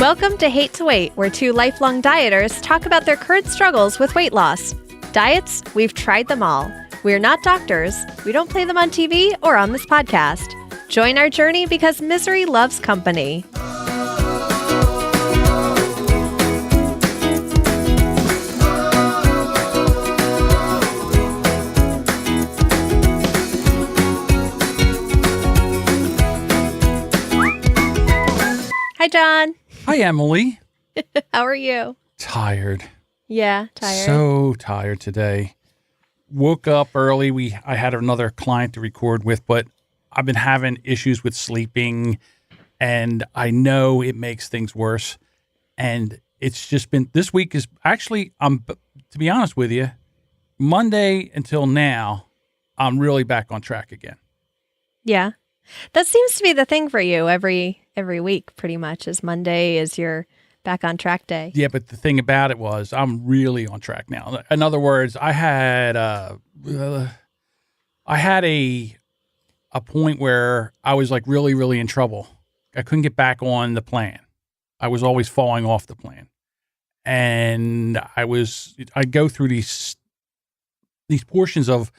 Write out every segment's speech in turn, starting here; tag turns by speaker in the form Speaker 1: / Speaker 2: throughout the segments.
Speaker 1: Welcome to Hate to Wait, where two lifelong dieters talk about their current struggles with weight loss. Diets, we've tried them all. We're not doctors. We don't play them on TV or on this podcast. Join our journey because misery loves company. Hi, John.
Speaker 2: Hi, Emily.
Speaker 1: How are you?
Speaker 2: Tired.
Speaker 1: Yeah, tired.
Speaker 2: So tired today. Woke up early. I had another client to record with, but I've been having issues with sleeping, and I know it makes things worse. And it's just been, this week is actually, to be honest with you, Monday until now, I'm really back on track again.
Speaker 1: Yeah. That seems to be the thing for you every week, pretty much, is Monday is your back on track day.
Speaker 2: Yeah, but the thing about it was I'm really on track now. In other words, I had a point where I was like really, really in trouble. I couldn't get back on the plan. I was always falling off the plan. And I go through these portions of,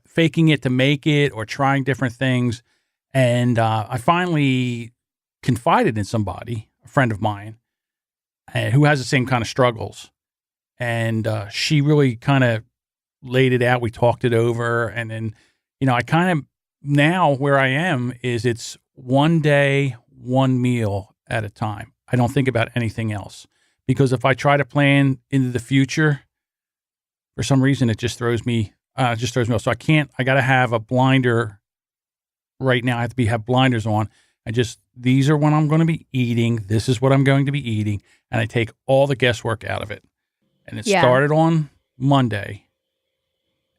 Speaker 2: faking it to make it or trying different things. And I finally confided in somebody, a friend of mine, who has the same kind of struggles. And she really kind of laid it out. We talked it over. And then, I kind of, now where I am is it's one day, one meal at a time. I don't think about anything else. Because if I try to plan into the future, for some reason, it just throws me off. So I got to have a blinder right now. I have to have blinders on. These are when I'm going to be eating. This is what I'm going to be eating. And I take all the guesswork out of it. And it started on Monday.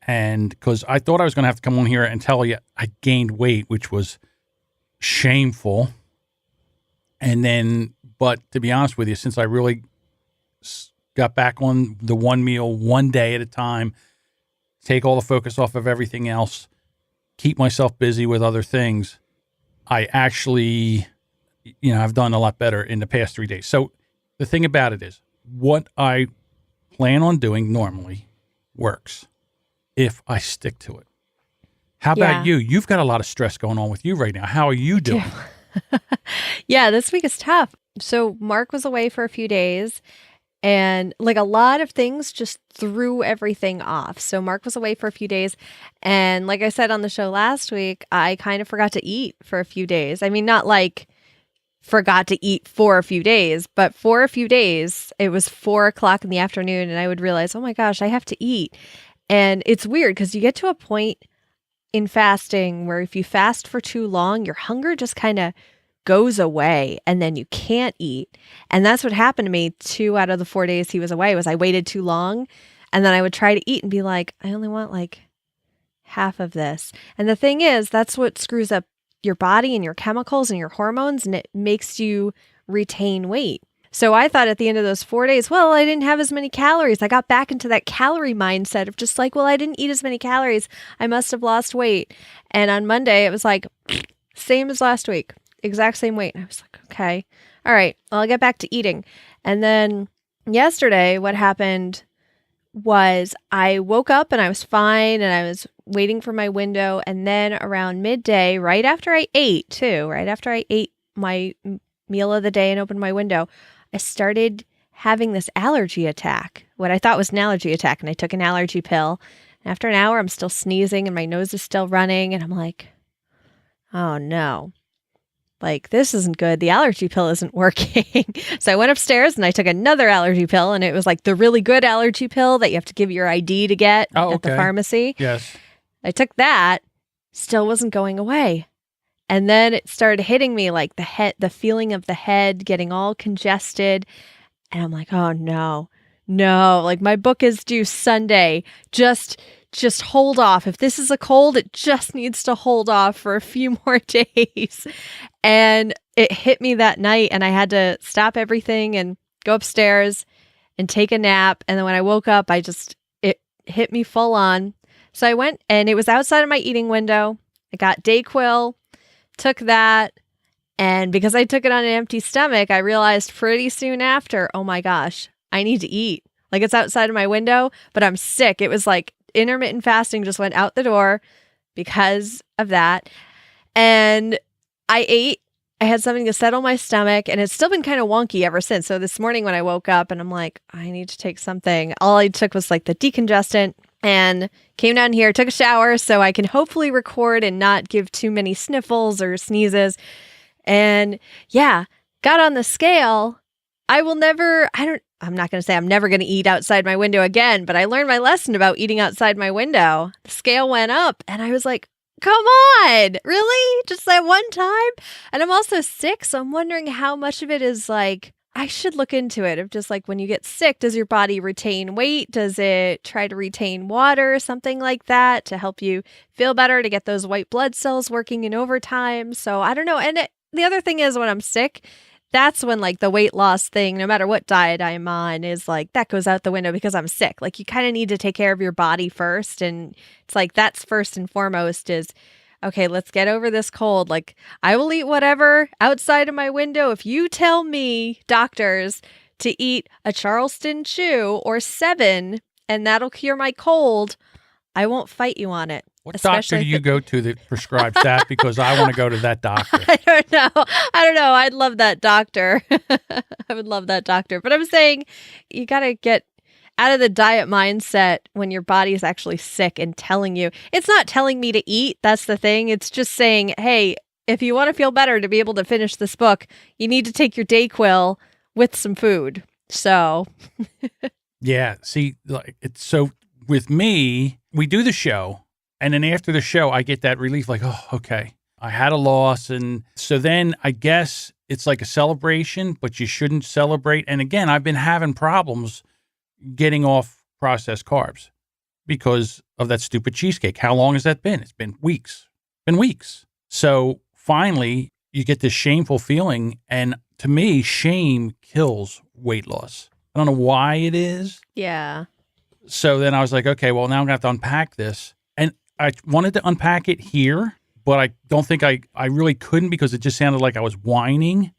Speaker 2: And because I thought I was going to have to come on here and tell you I gained weight, which was shameful. And then, but to be honest with you, since I really got back on the one meal, one day at a time, take all the focus off of everything else, keep myself busy with other things, I actually, I've done a lot better in the past 3 days. So the thing about it is, what I plan on doing normally works if I stick to it. How about you? You've got a lot of stress going on with you right now. How are you doing?
Speaker 1: Yeah, this week is tough. So Mark was away for a few days. And like a lot of things just threw everything off. So Mark was away for a few days. And like I said on the show last week, I kind of forgot to eat for a few days. I mean, not like forgot to eat for a few days, but for a few days, it was 4:00 in the afternoon and I would realize, oh my gosh, I have to eat. And it's weird because you get to a point in fasting where if you fast for too long, your hunger just kind of goes away and then you can't eat. And that's what happened to me 2 out of the 4 days he was away. Was I waited too long and then I would try to eat and be like, I only want like half of this. And the thing is, that's what screws up your body and your chemicals and your hormones, and it makes you retain weight. So I thought at the end of those 4 days, well, I didn't have as many calories. I got back into that calorie mindset of just like, well, I didn't eat as many calories. I must have lost weight. And on Monday, it was like, same as last week. Exact same weight. And I was like, okay, all right, well, I'll get back to eating. And then yesterday, what happened was I woke up and I was fine and I was waiting for my window. And then around midday, right after I ate my meal of the day and opened my window, I started having this allergy attack, what I thought was an allergy attack. And I took an allergy pill. And after an hour, I'm still sneezing and my nose is still running. And I'm like, oh no. Like, this isn't good. The allergy pill isn't working. So I went upstairs and I took another allergy pill, and it was like the really good allergy pill that you have to give your ID to get at the pharmacy.
Speaker 2: Yes.
Speaker 1: I took that, still wasn't going away. And then it started hitting me like the feeling of the head getting all congested. And I'm like, oh no, like my book is due Sunday. Just hold off. If this is a cold, it just needs to hold off for a few more days. And it hit me that night and I had to stop everything and go upstairs and take a nap. And then when I woke up, it hit me full on. So I went and it was outside of my eating window. I got Dayquil, took that, And because I took it on an empty stomach, I realized pretty soon after, oh my gosh, I need to eat. Like it's outside of my window, but I'm sick. It was like intermittent fasting just went out the door because of that. And I ate. I had something to settle my stomach, and it's still been kind of wonky ever since. So this morning when I woke up and I'm like, I need to take something, all I took was like the decongestant and came down here, took a shower so I can hopefully record and not give too many sniffles or sneezes. And yeah, got on the scale. I'm not going to say I'm never going to eat outside my window again, but I learned my lesson about eating outside my window. The scale went up and I was like, come on, really? Just that one time? And I'm also sick, so I'm wondering how much of it is like, I should look into it. Of just like when you get sick, does your body retain weight? Does it try to retain water, something like that, to help you feel better, to get those white blood cells working in overtime? So I don't know. And the other thing is when I'm sick, that's when like the weight loss thing, no matter what diet I'm on, is like that goes out the window because I'm sick. Like you kind of need to take care of your body first. And it's like that's first and foremost is, okay, let's get over this cold. Like I will eat whatever outside of my window. If you tell me, doctors, to eat a Charleston chew or 7 and that'll cure my cold, I won't fight you on it.
Speaker 2: What doctor do you go to that prescribes that? Because I want to go to that doctor.
Speaker 1: I don't know. I'd love that doctor. I would love that doctor. But I'm saying you got to get out of the diet mindset when your body is actually sick and telling you. It's not telling me to eat. That's the thing. It's just saying, hey, if you want to feel better to be able to finish this book, you need to take your Dayquil with some food. So.
Speaker 2: Yeah. See, like it's so with me, we do the show. And then after the show, I get that relief like, oh, okay, I had a loss. And so then I guess it's like a celebration, but you shouldn't celebrate. And again, I've been having problems getting off processed carbs because of that stupid cheesecake. How long has that been? It's been weeks. So finally, you get this shameful feeling. And to me, shame kills weight loss. I don't know why it is.
Speaker 1: Yeah.
Speaker 2: So then I was like, okay, well, now I'm going to have to unpack this. I wanted to unpack it here, but I don't think I really couldn't because it just sounded like I was whining.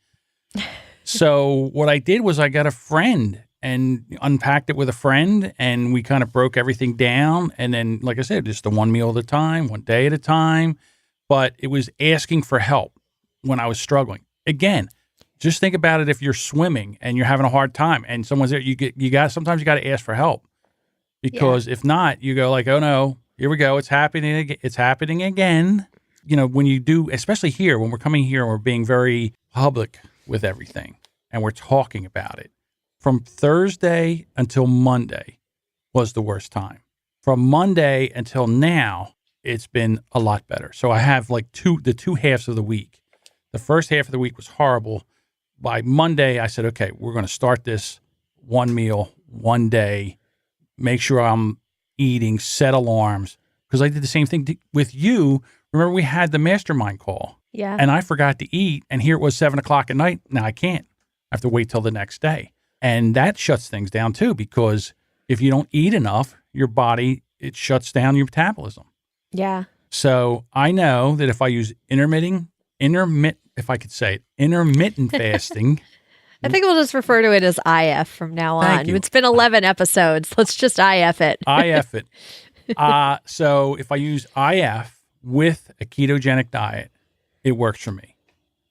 Speaker 2: So what I did was I got a friend and unpacked it with a friend, and we kind of broke everything down. And then, like I said, just the one meal at a time, one day at a time. But it was asking for help when I was struggling. Again, just think about it if you're swimming and you're having a hard time and someone's there, sometimes you got to ask for help. Because if not, you go like, oh no, here we go. It's happening. It's happening again. You know, when you do, especially here, when we're coming here and we're being very public with everything and we're talking about it. From Thursday until Monday was the worst time. From Monday until now, it's been a lot better. So I have like the two halves of the week. The first half of the week was horrible. By Monday, I said, okay, we're going to start this one meal, one day. Make sure I'm eating, set alarms, because I did the same thing with you. Remember, we had the mastermind call.
Speaker 1: Yeah.
Speaker 2: And I forgot to eat, and here it was 7:00 at night. Now I can't. I have to wait till the next day. And that shuts things down too, because if you don't eat enough, your body, it shuts down your metabolism.
Speaker 1: Yeah.
Speaker 2: So I know that if I use intermittent fasting.
Speaker 1: I think we'll just refer to it as IF from now on.
Speaker 2: Thank you.
Speaker 1: It's been 11 episodes. Let's just IF it.
Speaker 2: IF it. So if I use IF with a ketogenic diet, it works for me.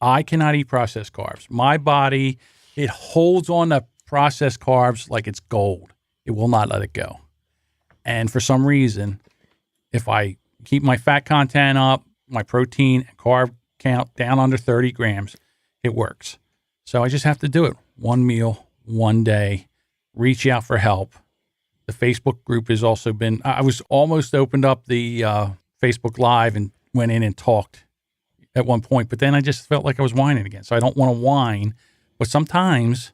Speaker 2: I cannot eat processed carbs. My body, it holds on to processed carbs like it's gold. It will not let it go. And for some reason, if I keep my fat content up, my protein and carb count down under 30 grams, it works. So I just have to do it. One meal, one day, reach out for help. The Facebook group has also been, I was almost opened up the Facebook Live and went in and talked at one point, but then I just felt like I was whining again. So I don't want to whine, but sometimes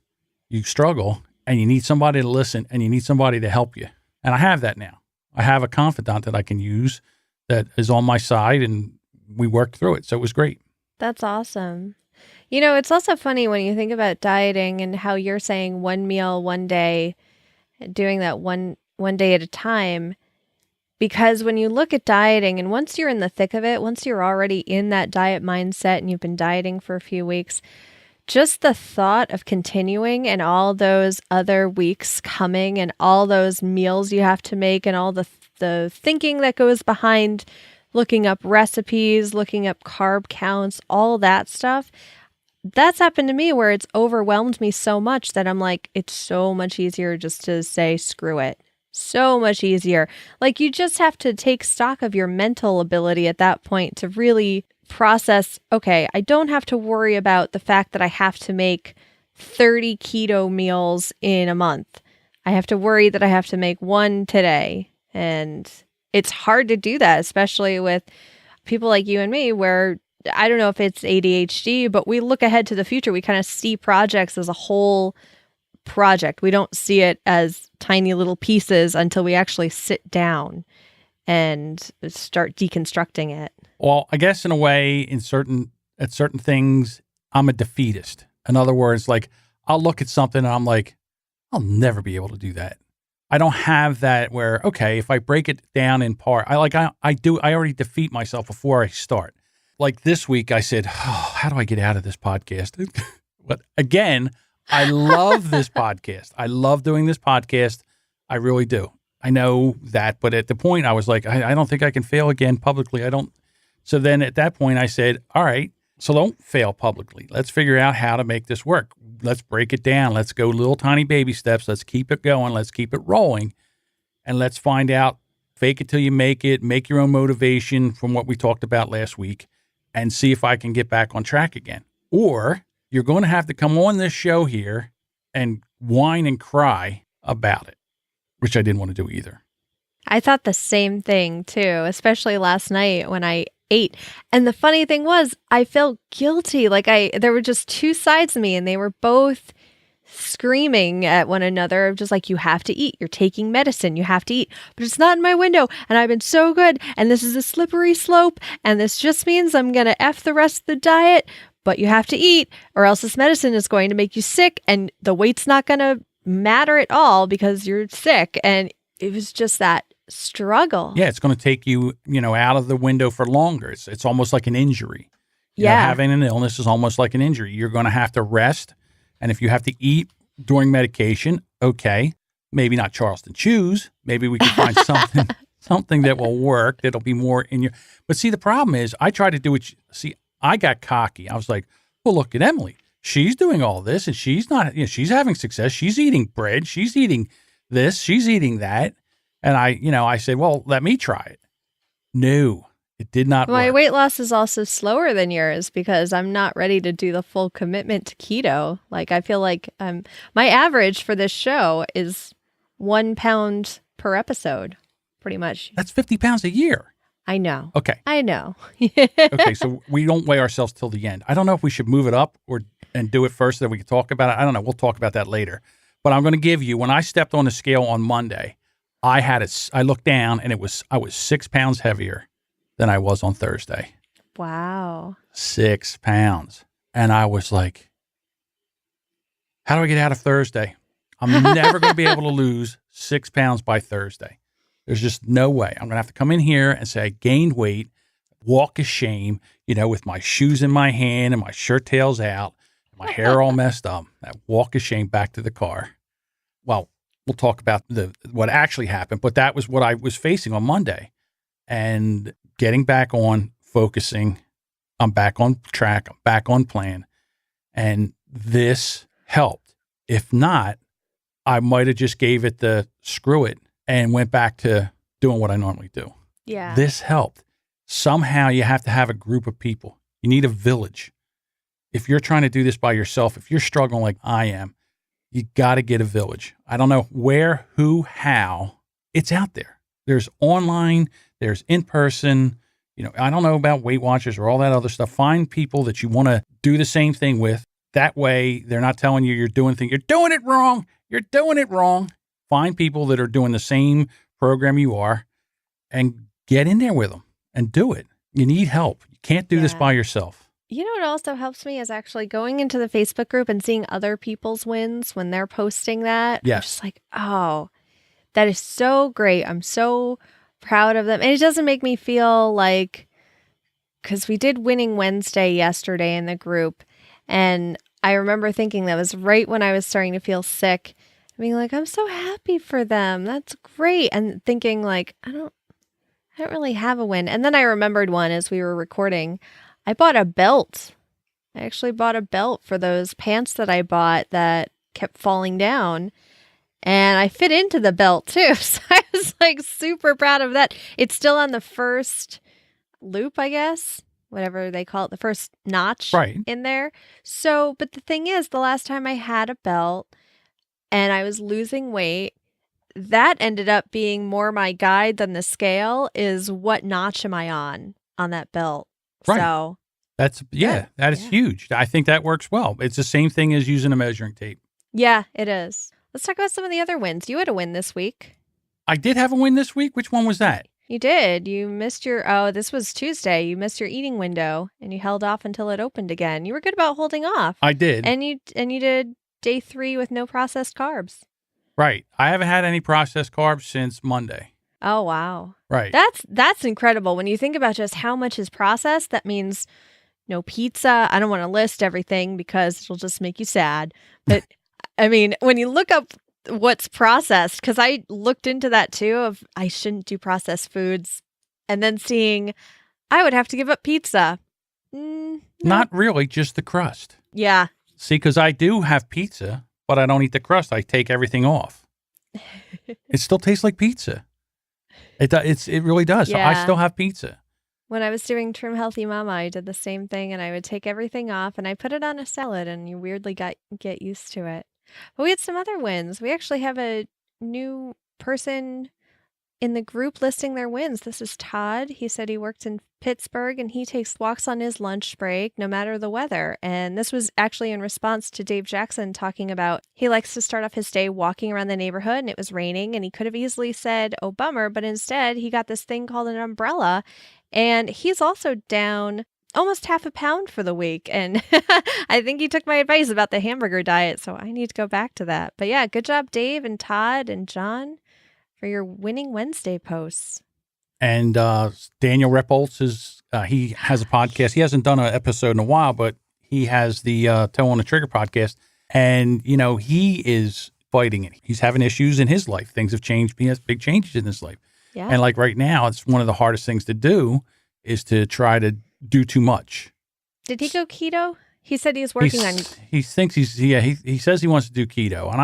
Speaker 2: you struggle and you need somebody to listen and you need somebody to help you. And I have that now. I have a confidant that I can use that is on my side, and we worked through it. So it was great.
Speaker 1: That's awesome. You know, it's also funny when you think about dieting and how you're saying one meal, one day, doing that one day at a time. Because when you look at dieting, and once you're in the thick of it, once you're already in that diet mindset and you've been dieting for a few weeks, just the thought of continuing and all those other weeks coming and all those meals you have to make and all the thinking that goes behind looking up recipes, looking up carb counts, all that stuff. That's happened to me where it's overwhelmed me so much that I'm like, it's so much easier just to say, screw it. So much easier. Like, you just have to take stock of your mental ability at that point to really process, okay, I don't have to worry about the fact that I have to make 30 keto meals in a month. I have to worry that I have to make one today. And it's hard to do that, especially with people like you and me, where I don't know if it's ADHD, but we look ahead to the future. We kind of see projects as a whole project. We don't see it as tiny little pieces until we actually sit down and start deconstructing it.
Speaker 2: Well, I guess in a way, at certain things, I'm a defeatist. In other words, like, I'll look at something and I'm like, I'll never be able to do that. I don't have that where, okay, if I break it down in part, I already defeat myself before I start. Like this week, I said, oh, how do I get out of this podcast? But again, I love this podcast. I love doing this podcast. I really do. I know that. But at the point, I was like, I don't think I can fail again publicly. So then at that point, I said, all right, so don't fail publicly. Let's figure out how to make this work. Let's break it down. Let's go little tiny baby steps. Let's keep it going. Let's keep it rolling. And let's find out, fake it till you make it, make your own motivation from what we talked about last week, and see if I can get back on track again. Or you're going to have to come on this show here and whine and cry about it, which I didn't want to do either.
Speaker 1: I thought the same thing too, especially last night when I ate. And the funny thing was, I felt guilty. Like there were just two sides of me and they were both screaming at one another, just like, you have to eat. You're taking medicine. You have to eat. But it's not in my window. And I've been so good. And this is a slippery slope. And this just means I'm going to F the rest of the diet. But you have to eat or else this medicine is going to make you sick. And the weight's not going to matter at all because you're sick. And it was just that struggle.
Speaker 2: Yeah, it's going to take you, out of the window for longer. It's almost like an injury. Having an illness is almost like an injury. You're going to have to rest. And if you have to eat during medication, okay, maybe not Charleston Chews. Maybe we can find something that will work, that'll be more in your. But see, the problem is I tried to do it. See, I got cocky. I was like, well, look at Emily. She's doing all this and she's not, she's having success. She's eating bread. She's eating this. She's eating that. And I said, well, let me try it. No, it did not work.
Speaker 1: My weight loss is also slower than yours because I'm not ready to do the full commitment to keto. Like, I feel like my average for this show is 1 pound per episode, pretty much.
Speaker 2: That's 50 pounds a year.
Speaker 1: I know.
Speaker 2: Okay.
Speaker 1: I know.
Speaker 2: Okay, so we don't weigh ourselves till the end. I don't know if we should move it up and do it first so that we can talk about it. I don't know. We'll talk about that later. But I'm going to give you, when I stepped on the scale on Monday, I looked down and I was 6 pounds heavier than I was on Thursday.
Speaker 1: Wow.
Speaker 2: 6 pounds. And I was like, how do I get out of Thursday? I'm never going to be able to lose 6 pounds by Thursday. There's just no way. I'm going to have to come in here and say I gained weight, walk of shame, with my shoes in my hand and my shirt tails out, my hair all messed up, that walk of shame back to the car. Well, we'll talk about what actually happened, but that was what I was facing on Monday. And getting back on, focusing, I'm back on track, I'm back on plan. And this helped. If not, I might have just gave it the screw it and went back to doing what I normally do.
Speaker 1: Yeah.
Speaker 2: This helped. Somehow you have to have a group of people. You need a village. If you're trying to do this by yourself, if you're struggling like I am, you got to get a village. I don't know where, who, how. It's out there. There's online, there's in person. I don't know about Weight Watchers or all that other stuff. Find people that you want to do the same thing with. That way, they're not telling you you're doing things. You're doing it wrong. You're doing it wrong. Find people that are doing the same program you are and get in there with them and do it. You need help. You can't do this by yourself.
Speaker 1: You know what also helps me is actually going into the Facebook group and seeing other people's wins when they're posting that.
Speaker 2: Yes.
Speaker 1: I'm just like, oh, that is so great. I'm so proud of them. And it doesn't make me feel like, because we did Winning Wednesday yesterday in the group, and I remember thinking that was right when I was starting to feel sick, being like, I'm so happy for them. That's great. And thinking like, I don't really have a win. And then I remembered one as we were recording. I bought a belt. I actually bought a belt for those pants that I bought that kept falling down. And I fit into the belt too. So I was like super proud of that. It's still on the first loop, I guess, whatever they call it, the first notch in there. So, but the thing is, the last time I had a belt and I was losing weight, that ended up being more my guide than the scale, is what notch am I on that belt.
Speaker 2: Right.
Speaker 1: So
Speaker 2: that is huge. I think that works well. It's the same thing as using a measuring tape.
Speaker 1: Yeah, it is. Let's talk about some of the other wins. You had a win this week.
Speaker 2: I did have a win this week. Which one was that?
Speaker 1: You did. You missed this was Tuesday. You missed your eating window and you held off until it opened again. You were good about holding off.
Speaker 2: I did.
Speaker 1: And you did day 3 with no processed carbs.
Speaker 2: Right. I haven't had any processed carbs since Monday.
Speaker 1: Oh, wow.
Speaker 2: Right.
Speaker 1: That's incredible. When you think about just how much is processed, that means no pizza. I don't want to list everything because it'll just make you sad. But I mean, when you look up what's processed, because I looked into that too, of I shouldn't do processed foods, and then seeing I would have to give up pizza. No.
Speaker 2: Not really, just the crust.
Speaker 1: Yeah.
Speaker 2: See, because I do have pizza, but I don't eat the crust. I take everything off. It still tastes like pizza. It really does.
Speaker 1: Yeah.
Speaker 2: So I still have pizza.
Speaker 1: When I was doing Trim Healthy Mama, I did the same thing, and I would take everything off and I put it on a salad, and you weirdly get used to it. But we had some other wins. We actually have a new person in the group listing their wins. This is Todd. He said he worked in Pittsburgh and he takes walks on his lunch break no matter the weather. And this was actually in response to Dave Jackson talking about he likes to start off his day walking around the neighborhood, and it was raining, and he could have easily said, oh, bummer, but instead he got this thing called an umbrella. And he's also down almost half a pound for the week. And I think he took my advice about the hamburger diet, so I need to go back to that. But yeah, good job, Dave and Todd and John, for your Winning Wednesday posts.
Speaker 2: And Daniel Repolz he has a podcast. He hasn't done an episode in a while, but he has the Toe on the Trigger podcast. And, he is fighting it. He's having issues in his life. Things have changed. He has big changes in his life.
Speaker 1: Yeah.
Speaker 2: And like right now, it's one of the hardest things to do is to try to do too much.
Speaker 1: Did he go keto? He said he was working on.
Speaker 2: He thinks he says he wants to do keto. And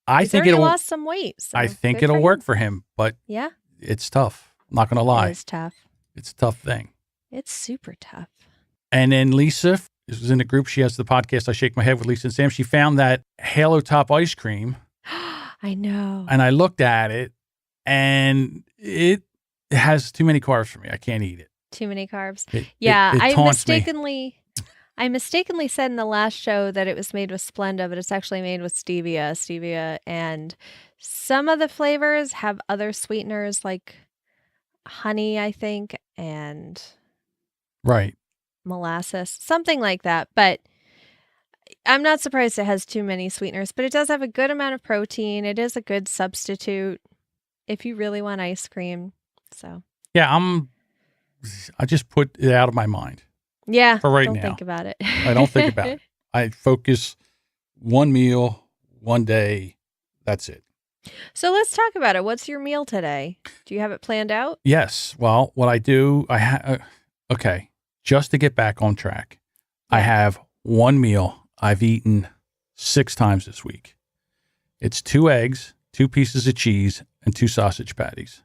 Speaker 2: I think
Speaker 1: it'll lost some weight. So
Speaker 2: I think it'll work for him, but
Speaker 1: yeah,
Speaker 2: it's tough. I'm not going to lie.
Speaker 1: It's tough.
Speaker 2: It's a tough thing.
Speaker 1: It's super tough.
Speaker 2: And then Lisa, this was in the group. She has the podcast, I Shake My Head with Lisa and Sam. She found that Halo Top ice cream.
Speaker 1: I know.
Speaker 2: And I looked at it, and it has too many carbs for me. I can't eat it.
Speaker 1: Too many carbs.
Speaker 2: I
Speaker 1: mistakenly said in the last show that it was made with Splenda, but it's actually made with stevia, and some of the flavors have other sweeteners like honey, I think, and molasses, something like that. But I'm not surprised it has too many sweeteners, but it does have a good amount of protein. It is a good substitute if you really want ice cream. So
Speaker 2: yeah, I just put it out of my mind.
Speaker 1: Yeah,
Speaker 2: for right
Speaker 1: don't
Speaker 2: now.
Speaker 1: Think about it.
Speaker 2: I don't think about it. I focus one meal, one day. That's it.
Speaker 1: So let's talk about it. What's your meal today? Do you have it planned out?
Speaker 2: Yes. Well, what I do, okay, just to get back on track, I have one meal I've eaten 6 times this week. It's 2 eggs, 2 pieces of cheese, and 2 sausage patties.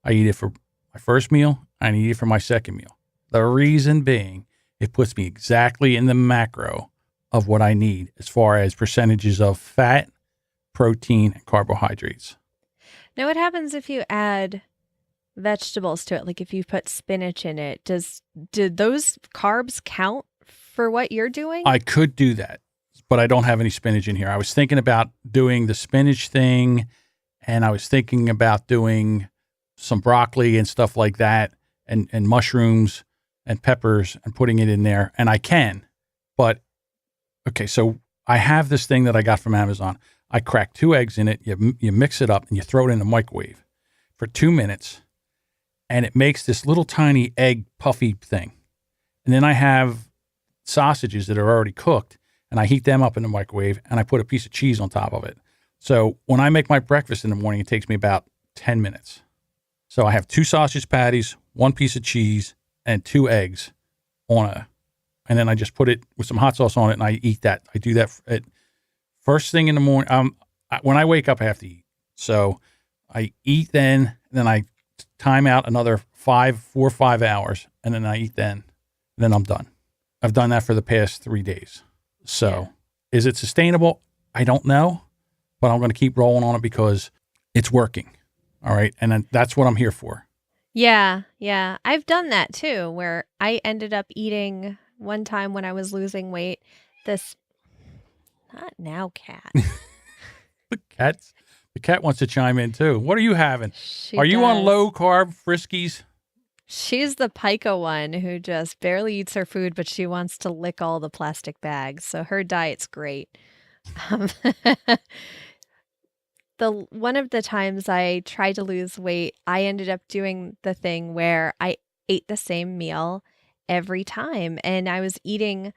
Speaker 2: I eat it for my first meal, and I eat it for my second meal. The reason being, it puts me exactly in the macro of what I need as far as percentages of fat, protein, and carbohydrates.
Speaker 1: Now, what happens if you add vegetables to it? Like if you put spinach in it, do those carbs count for what you're doing?
Speaker 2: I could do that, but I don't have any spinach in here. I was thinking about doing the spinach thing, and I was thinking about doing some broccoli and stuff like that, and mushrooms and peppers, and putting it in there. And I can, but okay, so I have this thing that I got from Amazon. I crack 2 eggs in it. You mix it up and you throw it in the microwave for for 2 minutes, and it makes this little tiny egg puffy thing. And then I have sausages that are already cooked, and I heat them up in the microwave, and I put a piece of cheese on top of it. So when I make my breakfast in the morning, it takes me about 10 minutes. So I have 2 sausage patties, 1 piece of cheese, and 2 eggs and then I just put it with some hot sauce on it, and I eat that. I do that at first thing in the morning. When I wake up, I have to eat. So I eat then I time out another 4 or 5 hours, and then I eat then. Then I'm done. I've done that for the past 3 days. So is it sustainable? I don't know, but I'm going to keep rolling on it because it's working. All right. And then that's what I'm here for.
Speaker 1: Yeah. I've done that too, where I ended up eating one time when I was losing weight, not now, cat.
Speaker 2: The cat wants to chime in too. What are you having?
Speaker 1: Are
Speaker 2: you on low carb Friskies?
Speaker 1: She's the pica one who just barely eats her food, but she wants to lick all the plastic bags. So her diet's great. One of the times I tried to lose weight, I ended up doing the thing where I ate the same meal every time, and I was eating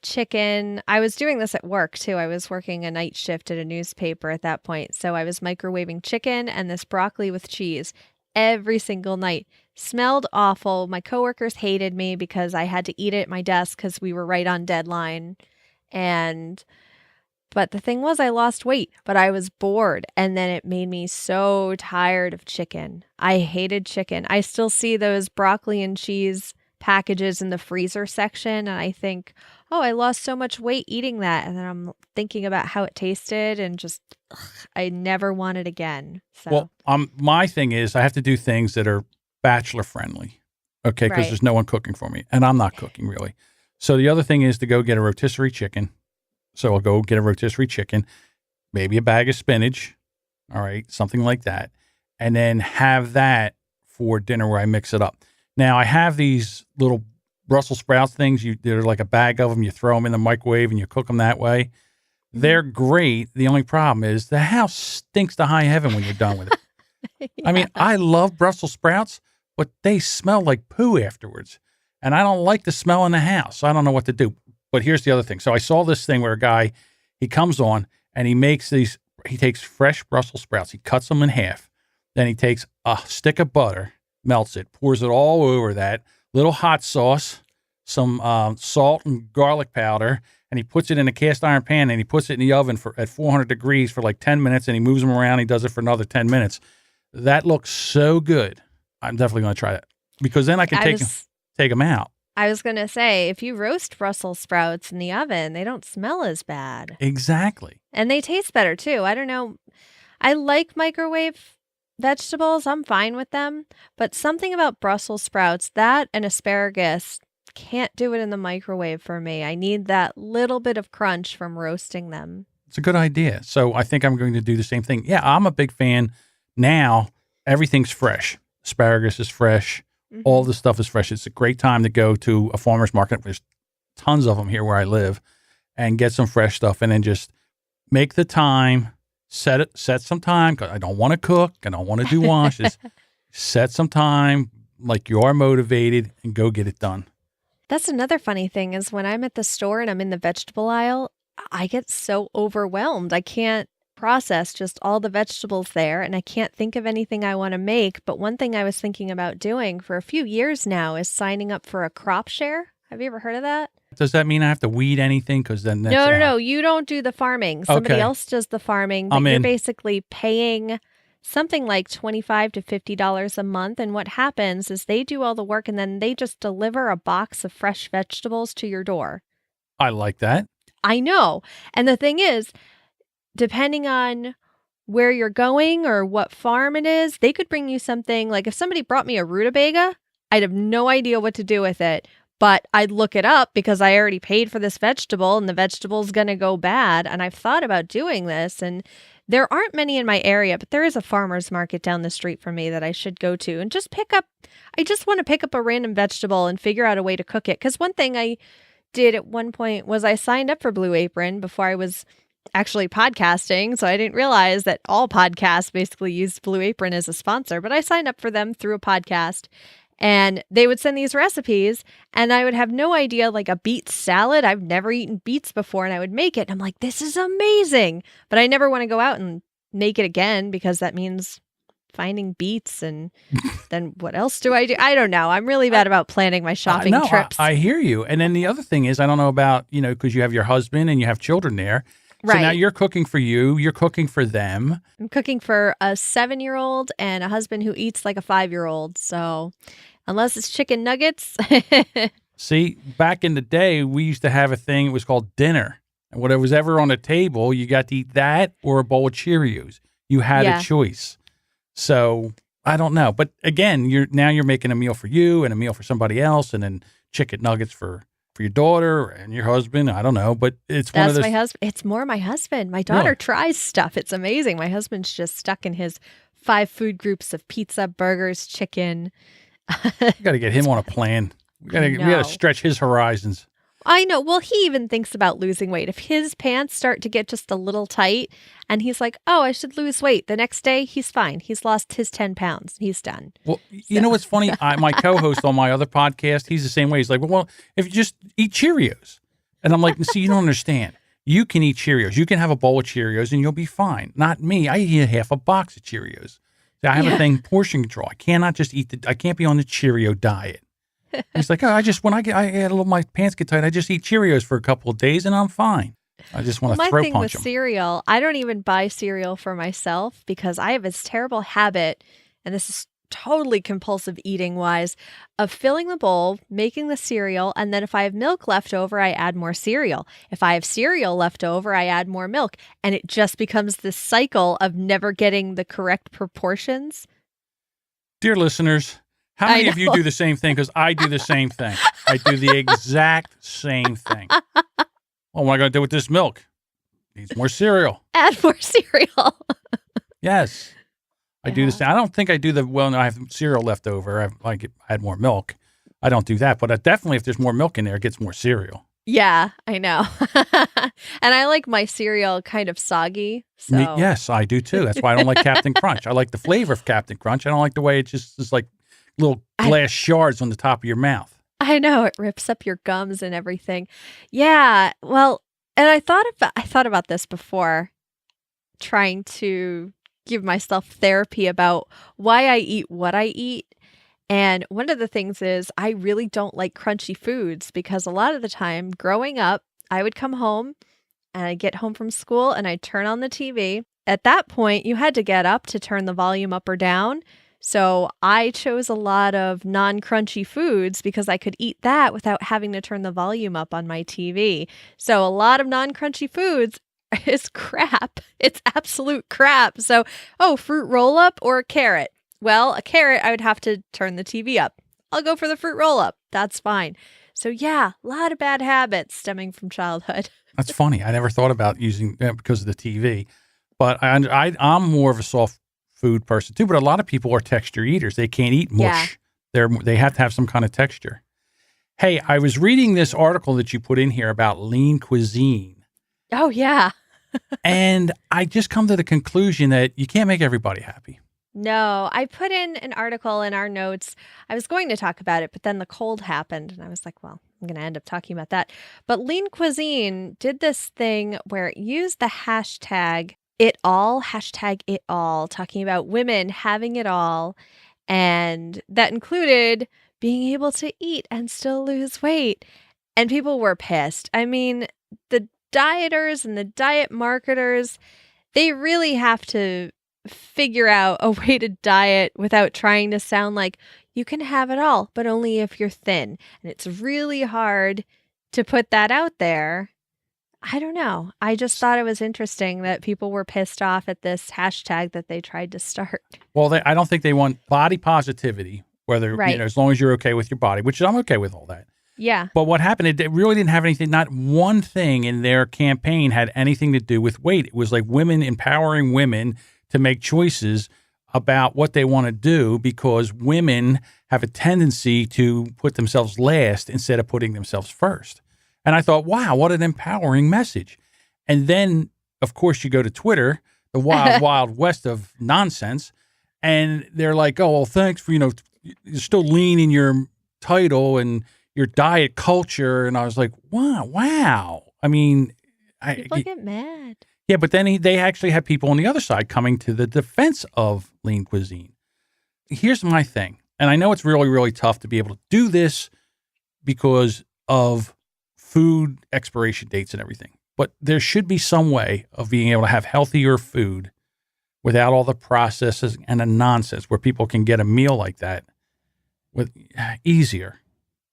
Speaker 1: chicken. I was doing this at work too. I was working a night shift at a newspaper at that point. So I was microwaving chicken and this broccoli with cheese every single night. Smelled awful. My coworkers hated me because I had to eat it at my desk because we were right on deadline. But the thing was, I lost weight, but I was bored. And then it made me so tired of chicken. I hated chicken. I still see those broccoli and cheese packages in the freezer section, and I think, oh, I lost so much weight eating that. And then I'm thinking about how it tasted, and just, I never want it again. So.
Speaker 2: Well, my thing is I have to do things that are bachelor friendly, okay, because there's no one cooking for me, and I'm not cooking really. So the other thing is to go get a rotisserie chicken. So I'll go get a rotisserie chicken, maybe a bag of spinach, all right, something like that, and then have that for dinner where I mix it up. Now, I have these little Brussels sprouts things. They're like a bag of them. You throw them in the microwave and you cook them that way. They're great. The only problem is the house stinks to high heaven when you're done with it. Yeah. I mean, I love Brussels sprouts, but they smell like poo afterwards. And I don't like the smell in the house. So I don't know what to do. But here's the other thing. So I saw this thing where a guy, he comes on and he takes fresh Brussels sprouts. He cuts them in half. Then he takes a stick of butter, melts it, pours it all over that, little hot sauce, some salt and garlic powder, and he puts it in a cast iron pan, and he puts it in the oven at 400 degrees for like 10 minutes, and he moves them around. He does it for another 10 minutes. That looks so good. I'm definitely going to try that because then I can take them out.
Speaker 1: I was going to say, if you roast Brussels sprouts in the oven, they don't smell as bad.
Speaker 2: Exactly.
Speaker 1: And they taste better too. I don't know. I like microwave vegetables. I'm fine with them. But something about Brussels sprouts, that and asparagus, can't do it in the microwave for me. I need that little bit of crunch from roasting them.
Speaker 2: It's a good idea. So I think I'm going to do the same thing. Yeah, I'm a big fan. Now, everything's fresh. Asparagus is fresh. Mm-hmm. All the stuff is fresh. It's a great time to go to a farmer's market. There's tons of them here where I live, and get some fresh stuff, and then just make the time, set some time, because I don't want to cook. I don't want to do washes. Set some time like you are motivated and go get it done.
Speaker 1: That's another funny thing is when I'm at the store and I'm in the vegetable aisle, I get so overwhelmed. I can't process just all the vegetables there, and I can't think of anything I want to make. But one thing I was thinking about doing for a few years now is signing up for a crop share. Have you ever heard of that?
Speaker 2: Does that mean I have to weed anything? Because then that's
Speaker 1: No. You don't do the farming. Somebody else does the farming. But you're basically paying something like $25 to $50 a month. And what happens is they do all the work, and then they just deliver a box of fresh vegetables to your door.
Speaker 2: I like that.
Speaker 1: I know. And the thing is, depending on where you're going or what farm it is, they could bring you something. Like if somebody brought me a rutabaga, I'd have no idea what to do with it. But I'd look it up because I already paid for this vegetable, and the vegetable's going to go bad. And I've thought about doing this, and there aren't many in my area, but there is a farmer's market down the street from me that I should go to and just I just want to pick up a random vegetable and figure out a way to cook it. Because one thing I did at one point was I signed up for Blue Apron before I was actually podcasting. So I didn't realize that all podcasts basically used Blue Apron as a sponsor, but I signed up for them through a podcast. And they would send these recipes, and I would have no idea, like a beet salad. I've never eaten beets before, and I would make it. And I'm like, this is amazing. But I never want to go out and make it again because that means finding beets. And then what else do I do? I don't know. I'm really bad about planning my shopping
Speaker 2: No,
Speaker 1: trips.
Speaker 2: I hear you. And then the other thing is, I don't know about, because you have your husband and you have children there. So now
Speaker 1: Right.
Speaker 2: you're cooking for you, you're cooking for them.
Speaker 1: I'm cooking for a 7-year-old and a husband who eats like a 5-year-old. So unless it's chicken nuggets.
Speaker 2: See, back in the day, we used to have a thing, it was called dinner. And whatever was ever on the table, you got to eat that or a bowl of Cheerios. You had
Speaker 1: Yeah.
Speaker 2: a choice. So I don't know. But again, you're making a meal for you and a meal for somebody else, and then chicken nuggets for your daughter and your husband. I don't know. But it's one of
Speaker 1: That's
Speaker 2: those.
Speaker 1: my husband. It's more my husband. My daughter
Speaker 2: Really?
Speaker 1: tries stuff. It's amazing. My husband's just stuck in his 5 food groups of pizza, burgers, chicken.
Speaker 2: We got to get him on a plan. We got
Speaker 1: know.
Speaker 2: to stretch his horizons.
Speaker 1: I know. Well, he even thinks about losing weight. If his pants start to get just a little tight and he's like, oh, I should lose weight. The next day, he's fine. He's lost his 10 pounds. He's done.
Speaker 2: Well, you know what's funny? My co-host on my other podcast, he's the same way. He's like, well, if you just eat Cheerios. And I'm like, see, you don't understand. You can eat Cheerios. You can have a bowl of Cheerios and you'll be fine. Not me. I eat half a box of Cheerios. I have a thing, portion control. I cannot just I can't be on the Cheerio diet. He's like, oh, when I get a little, my pants get tight, I just eat Cheerios for a couple of days and I'm fine. I just want to
Speaker 1: My
Speaker 2: throw
Speaker 1: thing
Speaker 2: punch
Speaker 1: with
Speaker 2: them.
Speaker 1: cereal, I don't even buy cereal for myself because I have this terrible habit, and this is totally compulsive eating wise, of filling the bowl, making the cereal, and then if I have milk left over, I add more cereal. If I have cereal left over, I add more milk. And it just becomes this cycle of never getting the correct proportions.
Speaker 2: Dear listeners, how many of you do the same thing? Because I do the same thing. I do the exact same thing. Well, what am I going to do with this milk? Needs more cereal.
Speaker 1: Add more cereal.
Speaker 2: Yes. I do the same. I don't think I do no, I have cereal left over. I add more milk. I don't do that. But definitely if there's more milk in there, it gets more cereal.
Speaker 1: Yeah, I know. And I like my cereal kind of soggy. So.
Speaker 2: Yes, I do too. That's why I don't like Captain Crunch. I like the flavor of Captain Crunch. I don't like the way it just is like little glass shards on the top of your mouth.
Speaker 1: I know, it rips up your gums and everything. Yeah, well, and I thought about this before, trying to give myself therapy about why I eat what I eat. And one of the things is I really don't like crunchy foods because a lot of the time growing up, I would come home and I'd get home from school and I'd turn on the TV. At that point, you had to get up to turn the volume up or down. So I chose a lot of non-crunchy foods because I could eat that without having to turn the volume up on my TV. So a lot of non-crunchy foods is crap. It's absolute crap. So, fruit roll-up or a carrot? Well, a carrot, I would have to turn the TV up. I'll go for the fruit roll-up. That's fine. So yeah, a lot of bad habits stemming from childhood.
Speaker 2: That's funny. I never thought about using because of the TV. But I'm more of a soft food person too, but a lot of people are texture eaters. They can't eat mush. Yeah. They have to have some kind of texture. Hey, I was reading this article that you put in here about lean cuisine.
Speaker 1: Oh, yeah.
Speaker 2: And I just come to the conclusion that you can't make everybody happy.
Speaker 1: No, I put in an article in our notes. I was going to talk about it, but then the cold happened and I was like, well, I'm going to end up talking about that. But lean cuisine did this thing where it used the hashtag it all, talking about women having it all. And that included being able to eat and still lose weight. And people were pissed. I mean, the dieters and the diet marketers, they really have to figure out a way to diet without trying to sound like you can have it all, but only if you're thin. And it's really hard to put that out there. I don't know. I just thought it was interesting that people were pissed off at this hashtag that they tried to start.
Speaker 2: Well, I don't think they want body positivity, whether, as long as you're okay with your body, which I'm okay with all that.
Speaker 1: Yeah.
Speaker 2: But what happened, it really didn't have anything, not one thing in their campaign had anything to do with weight. It was like women empowering women to make choices about what they want to do because women have a tendency to put themselves last instead of putting themselves first. And I thought, wow, what an empowering message. And then, of course, you go to Twitter, the wild, wild west of nonsense, and they're like, "Oh, well, thanks for you're still lean in your title and your diet culture." And I was like, "Wow, wow." I mean,
Speaker 1: People get mad.
Speaker 2: yeah, but then they actually had people on the other side coming to the defense of lean cuisine. Here's my thing, and I know it's really, really tough to be able to do this because of food expiration dates and everything. But there should be some way of being able to have healthier food without all the processes and the nonsense where people can get a meal like that with easier.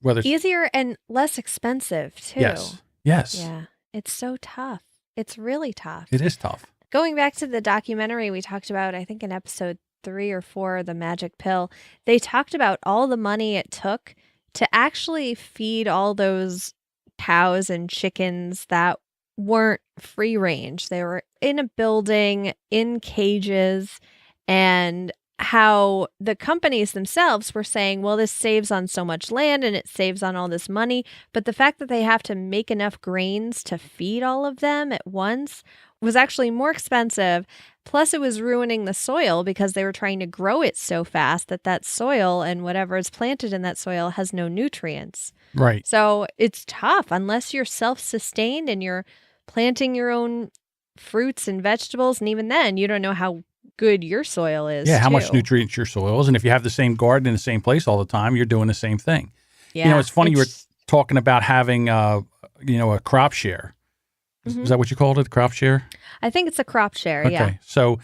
Speaker 2: Whether it's,
Speaker 1: Easier and less expensive, too.
Speaker 2: yes.
Speaker 1: Yeah. It's so tough. It's really tough.
Speaker 2: It is tough.
Speaker 1: Going back to the documentary we talked about, I think in episode 3 or 4, The Magic Pill, they talked about all the money it took to actually feed all those cows and chickens that weren't free range. They were in a building, in cages, and how the companies themselves were saying, well, this saves on so much land and it saves on all this money. But the fact that they have to make enough grains to feed all of them at once was actually more expensive. Plus, it was ruining the soil because they were trying to grow it so fast that soil and whatever is planted in that soil has no nutrients.
Speaker 2: Right.
Speaker 1: So it's tough unless you're self-sustained and you're planting your own fruits and vegetables. And even then, you don't know how good your soil is.
Speaker 2: Yeah, how much nutrients your soil is. And if you have the same garden in the same place all the time, you're doing the same thing.
Speaker 1: Yeah.
Speaker 2: It's funny you were talking about having, a crop share. Is that what you called it, crop share?
Speaker 1: I think it's a crop share,
Speaker 2: Okay.
Speaker 1: yeah.
Speaker 2: So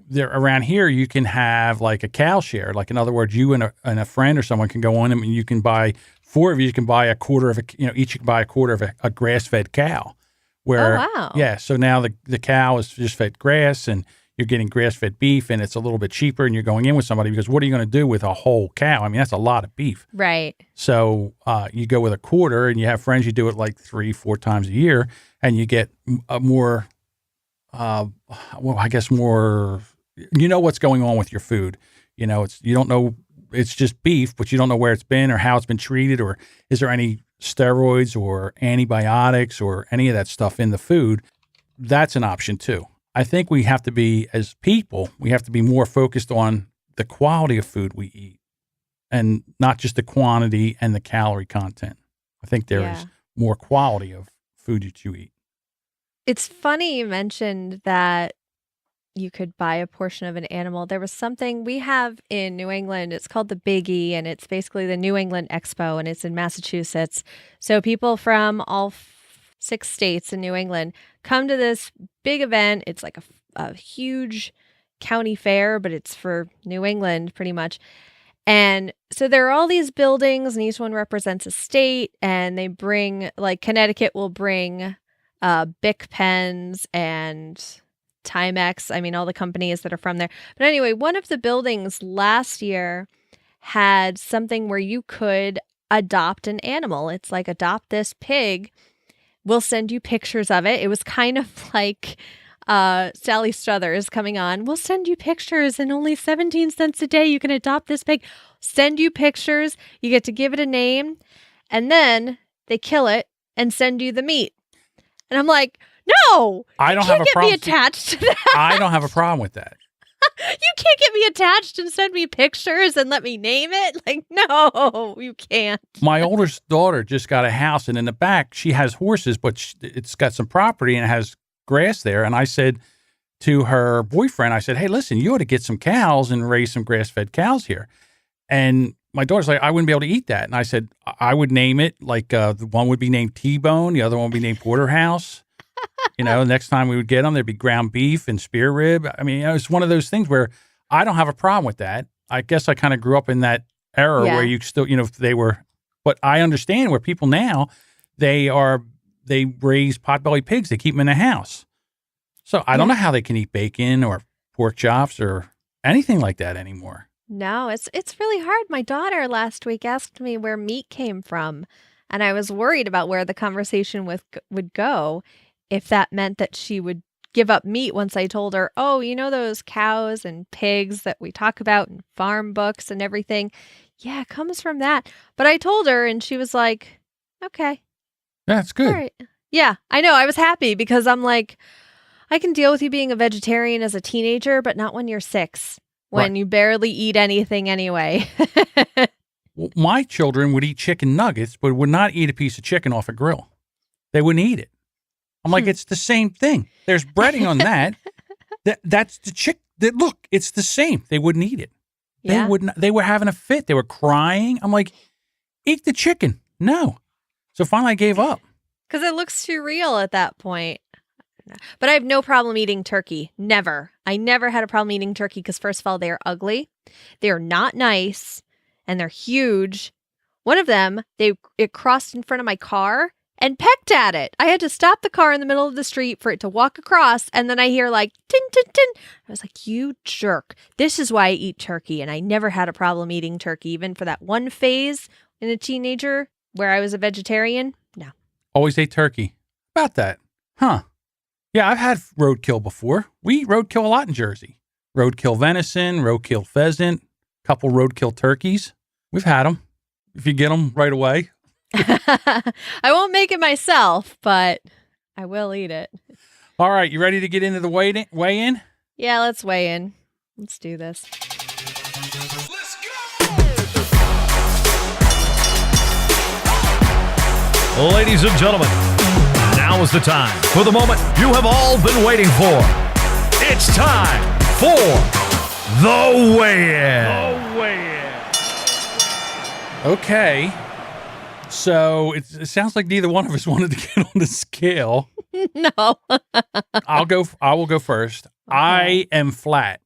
Speaker 2: there around here, you can have like a cow share. Like, in other words, you and a friend or someone can go on and you can buy, 4 of you can buy a quarter of each can buy a quarter of a grass-fed cow. Where,
Speaker 1: oh, wow.
Speaker 2: Yeah. So now the cow is just fed grass and you're getting grass-fed beef and it's a little bit cheaper and you're going in with somebody because what are you going to do with a whole cow? I mean, that's a lot of beef.
Speaker 1: Right.
Speaker 2: So you go with a quarter and you have friends, you do it like 3-4 times a year and you get a more, I guess more, what's going on with your food. You don't know, it's just beef, but you don't know where it's been or how it's been treated or is there any steroids or antibiotics or any of that stuff in the food. That's an option too. I think we have to be, as people, we have to be more focused on the quality of food we eat and not just the quantity and the calorie content. I think there is more quality of food that you eat.
Speaker 1: It's funny you mentioned that you could buy a portion of an animal. There was something we have in New England. It's called the Biggie, and it's basically the New England Expo, and it's in Massachusetts. So people from all 6 states in New England come to this big event. It's like a huge county fair, but it's for New England pretty much. And so there are all these buildings and each one represents a state, and they bring, like, Connecticut will bring Bic pens and Timex. I mean, all the companies that are from there. But anyway, one of the buildings last year had something where you could adopt an animal. It's like, adopt this pig. We'll send you pictures of it. It was kind of like Sally Struthers coming on. We'll send you pictures and only 17 cents a day. You can adopt this pig. Send you pictures. You get to give it a name. And then they kill it and send you the meat. And I'm like, no,
Speaker 2: I don't have a problem.
Speaker 1: You can't get me attached to that.
Speaker 2: I don't have a problem with that.
Speaker 1: You can't get me attached and send me pictures and let me name it. Like, no, you can't.
Speaker 2: My oldest daughter just got a house, and in the back, she has horses, but it's got some property and it has grass there. And I said to her boyfriend, I said, hey, listen, you ought to get some cows and raise some grass-fed cows here. And my daughter's like, I wouldn't be able to eat that. And I said, I would name it, like the one would be named T-Bone, the other one would be named Porterhouse. Next time we would get them, there'd be ground beef and spear rib. I mean, it's one of those things where I don't have a problem with that. I guess I kind of grew up in that era where you still, they were, but I understand where people now, they raise potbelly pigs. They keep them in the house. So I don't know how they can eat bacon or pork chops or anything like that anymore.
Speaker 1: No, it's really hard. My daughter last week asked me where meat came from, and I was worried about where the conversation would go. If that meant that she would give up meat once I told her, oh, those cows and pigs that we talk about in farm books and everything. Yeah, it comes from that. But I told her and she was like, okay.
Speaker 2: That's good.
Speaker 1: All right. Yeah, I know. I was happy because I'm like, I can deal with you being a vegetarian as a teenager, but not when you're 6, when
Speaker 2: Right.
Speaker 1: you barely eat anything anyway.
Speaker 2: Well, my children would eat chicken nuggets, but would not eat a piece of chicken off a grill. They wouldn't eat it. I'm like, it's the same thing. There's breading on that. That's the chick. Look, it's the same. They wouldn't eat it. They
Speaker 1: Yeah.
Speaker 2: wouldn't. They were having a fit. They were crying. I'm like, eat the chicken. No. So finally, I gave up.
Speaker 1: Because it looks too real at that point. But I have no problem eating turkey. Never. I never had a problem eating turkey because, first of all, they are ugly. They are not nice. And they're huge. One of them, it crossed in front of my car and pecked at it. I had to stop the car in the middle of the street for it to walk across. And then I hear like, tin, tin, tin. I was like, you jerk. This is why I eat turkey. And I never had a problem eating turkey, even for that one phase in a teenager where I was a vegetarian. No.
Speaker 2: Always ate turkey. About that. Huh. Yeah, I've had roadkill before. We eat roadkill a lot in Jersey. Roadkill venison, roadkill pheasant, couple roadkill turkeys. We've had them. If you get them right away.
Speaker 1: I won't make it myself, but I will eat it.
Speaker 2: All right, you ready to get into the weigh-in?
Speaker 1: Yeah, let's weigh in. Let's do this.
Speaker 3: Let's go!
Speaker 4: Ladies and gentlemen, now is the time for the moment you have all been waiting for. It's time for the weigh-in.
Speaker 2: Okay. So it sounds like neither one of us wanted to get on the scale.
Speaker 1: No.
Speaker 2: I will go first.
Speaker 1: Okay.
Speaker 2: I am flat,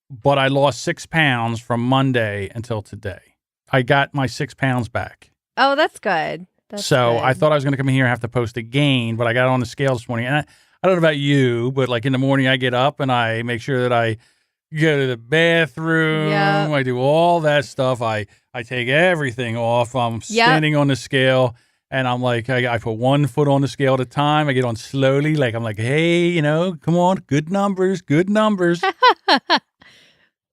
Speaker 2: but I lost 6 pounds from Monday until today. I got my 6 pounds back.
Speaker 1: Oh, that's good.
Speaker 2: So
Speaker 1: good.
Speaker 2: I thought I was going to come in here and have to post a gain, but I got on the scale this morning. And I don't know about you, but like in the morning I get up and I make sure that I go to the bathroom.
Speaker 1: Yep.
Speaker 2: I do all that stuff. I take everything off. I'm standing on the scale and I'm like, I put 1 foot on the scale at a time. I get on slowly. Like, I'm like, hey, come on. Good numbers.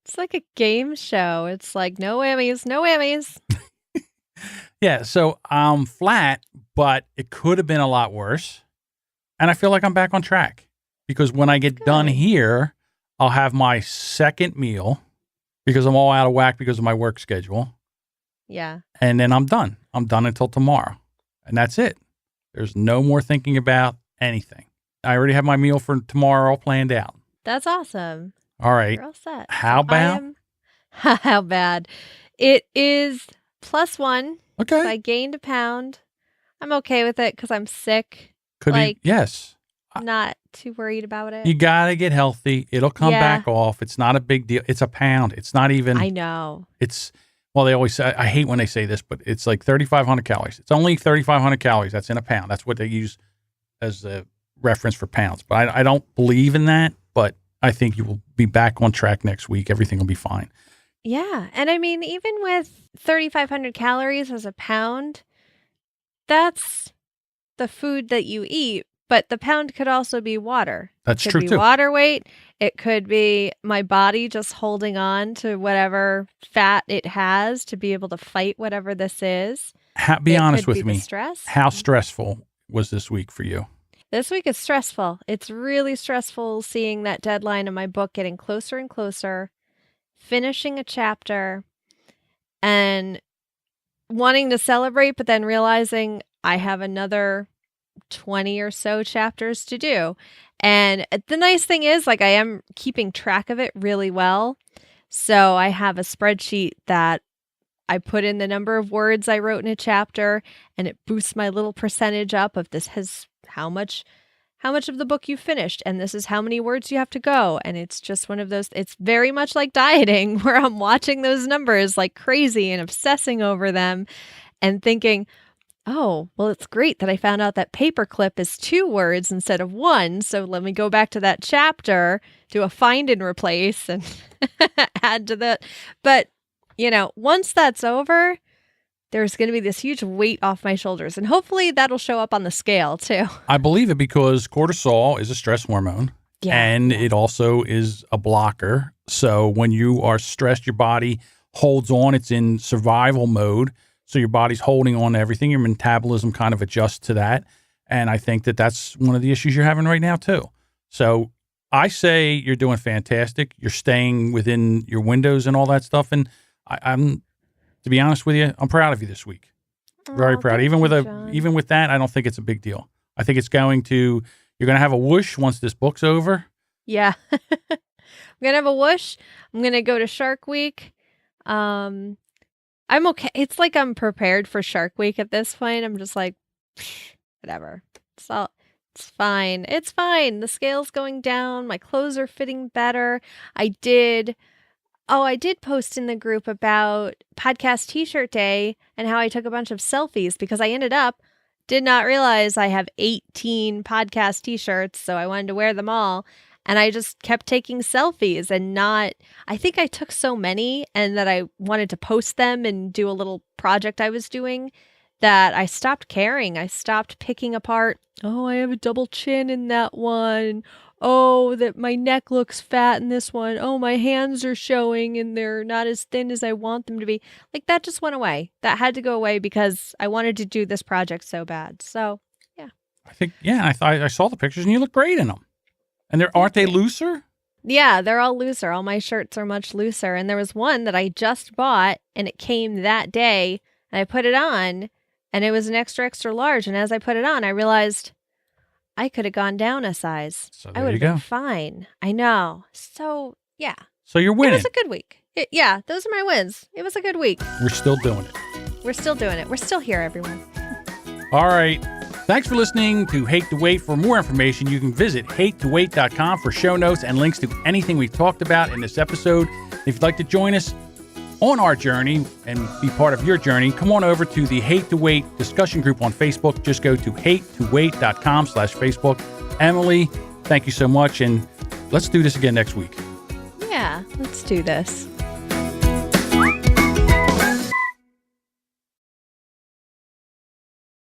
Speaker 1: It's like a game show. It's like no whammies, no whammies.
Speaker 2: Yeah. So I'm flat, but it could have been a lot worse. And I feel like I'm back on track because when I get done here, I'll have my second meal because I'm all out of whack because of my work schedule.
Speaker 1: Yeah.
Speaker 2: And then I'm done. I'm done until tomorrow. And that's it. There's no more thinking about anything. I already have my meal for tomorrow all planned out.
Speaker 1: That's awesome.
Speaker 2: All right.
Speaker 1: You're all set.
Speaker 2: How about?
Speaker 1: How bad? It is +1.
Speaker 2: Okay.
Speaker 1: So I gained a pound. I'm okay with it because I'm sick.
Speaker 2: Could
Speaker 1: like-
Speaker 2: be. Yes.
Speaker 1: Not too worried about it.
Speaker 2: You got to get healthy. It'll come
Speaker 1: Yeah.
Speaker 2: back off. It's not a big deal. It's a pound. It's not even.
Speaker 1: I know.
Speaker 2: Well, they always say, I hate when they say this, but it's like 3,500 calories. It's only 3,500 calories. That's in a pound. That's what they use as a reference for pounds. But I don't believe in that, but I think you will be back on track next week. Everything will be fine.
Speaker 1: Yeah. And I mean, even with 3,500 calories as a pound, that's the food that you eat. But the pound could also be water.
Speaker 2: That's
Speaker 1: It could
Speaker 2: true,
Speaker 1: be
Speaker 2: too.
Speaker 1: water weight. It could be my body just holding on to whatever fat it has to be able to fight whatever this is.
Speaker 2: Be
Speaker 1: It
Speaker 2: honest
Speaker 1: could be
Speaker 2: with
Speaker 1: the
Speaker 2: me.
Speaker 1: stress.
Speaker 2: How stressful was this week for you?
Speaker 1: This week is stressful. It's really stressful seeing that deadline of my book getting closer and closer, finishing a chapter, and wanting to celebrate, but then realizing I have another 20 or so chapters to do. And the nice thing is, like, I am keeping track of it really well. So I have a spreadsheet that I put in the number of words I wrote in a chapter, and it boosts my little percentage up of this has how much of the book you finished, and this is how many words you have to go. And it's just one of those, it's very much like dieting where I'm watching those numbers like crazy and obsessing over them and thinking, oh, well, it's great that I found out that paperclip is 2 words instead of 1. So let me go back to that chapter, do a find and replace and add to that. But, once that's over, there's going to be this huge weight off my shoulders. And hopefully that'll show up on the scale too.
Speaker 2: I believe it because cortisol is a stress hormone. And it also is a blocker. So when you are stressed, your body holds on. It's in survival mode. So your body's holding on to everything. Your metabolism kind of adjusts to that. And I think that that's one of the issues you're having right now too. So I say you're doing fantastic. You're staying within your windows and all that stuff. And I'm, to be honest with you, I'm proud of you this week. Very proud.
Speaker 1: Thank
Speaker 2: Even
Speaker 1: you,
Speaker 2: with
Speaker 1: John.
Speaker 2: even with that, I don't think it's a big deal. I think it's you're going to have a whoosh once this book's over.
Speaker 1: Yeah. I'm going to have a whoosh. I'm going to go to Shark Week. I'm okay. It's like I'm prepared for Shark Week at this point. I'm just like, whatever. It's fine. It's fine. The scale's going down. My clothes are fitting better. I did post in the group about podcast t-shirt day and how I took a bunch of selfies because I did not realize I have 18 podcast t-shirts. So I wanted to wear them all. And I just kept taking selfies I think I took so many and that I wanted to post them and do a little project I was doing that I stopped caring. I stopped picking apart, oh, I have a double chin in that one. Oh, that my neck looks fat in this one. Oh, my hands are showing and they're not as thin as I want them to be. Like that just went away. That had to go away because I wanted to do this project so bad. So, yeah.
Speaker 2: I saw the pictures and you look great in them. And aren't they looser?
Speaker 1: Yeah, they're all looser. All my shirts are much looser. And there was one that I just bought and it came that day and I put it on and it was an extra, extra large. And as I put it on, I realized I could have gone down a size.
Speaker 2: So
Speaker 1: I
Speaker 2: there
Speaker 1: would
Speaker 2: you
Speaker 1: have been
Speaker 2: go.
Speaker 1: fine. I know. So, yeah.
Speaker 2: So you're
Speaker 1: It
Speaker 2: winning.
Speaker 1: was a good week. Yeah, those are my wins. It was a good week.
Speaker 2: We're still doing it.
Speaker 1: We're still doing it. We're still here, everyone.
Speaker 2: All right. Thanks for listening to Hate to Wait. For more information, you can visit hatetowait.com for show notes and links to anything we've talked about in this episode. If you'd like to join us on our journey and be part of your journey, come on over to the Hate to Wait discussion group on Facebook. Just go to hatetowait.com/Facebook. Emily, thank you so much. And let's do this again next week.
Speaker 1: Yeah, let's do this.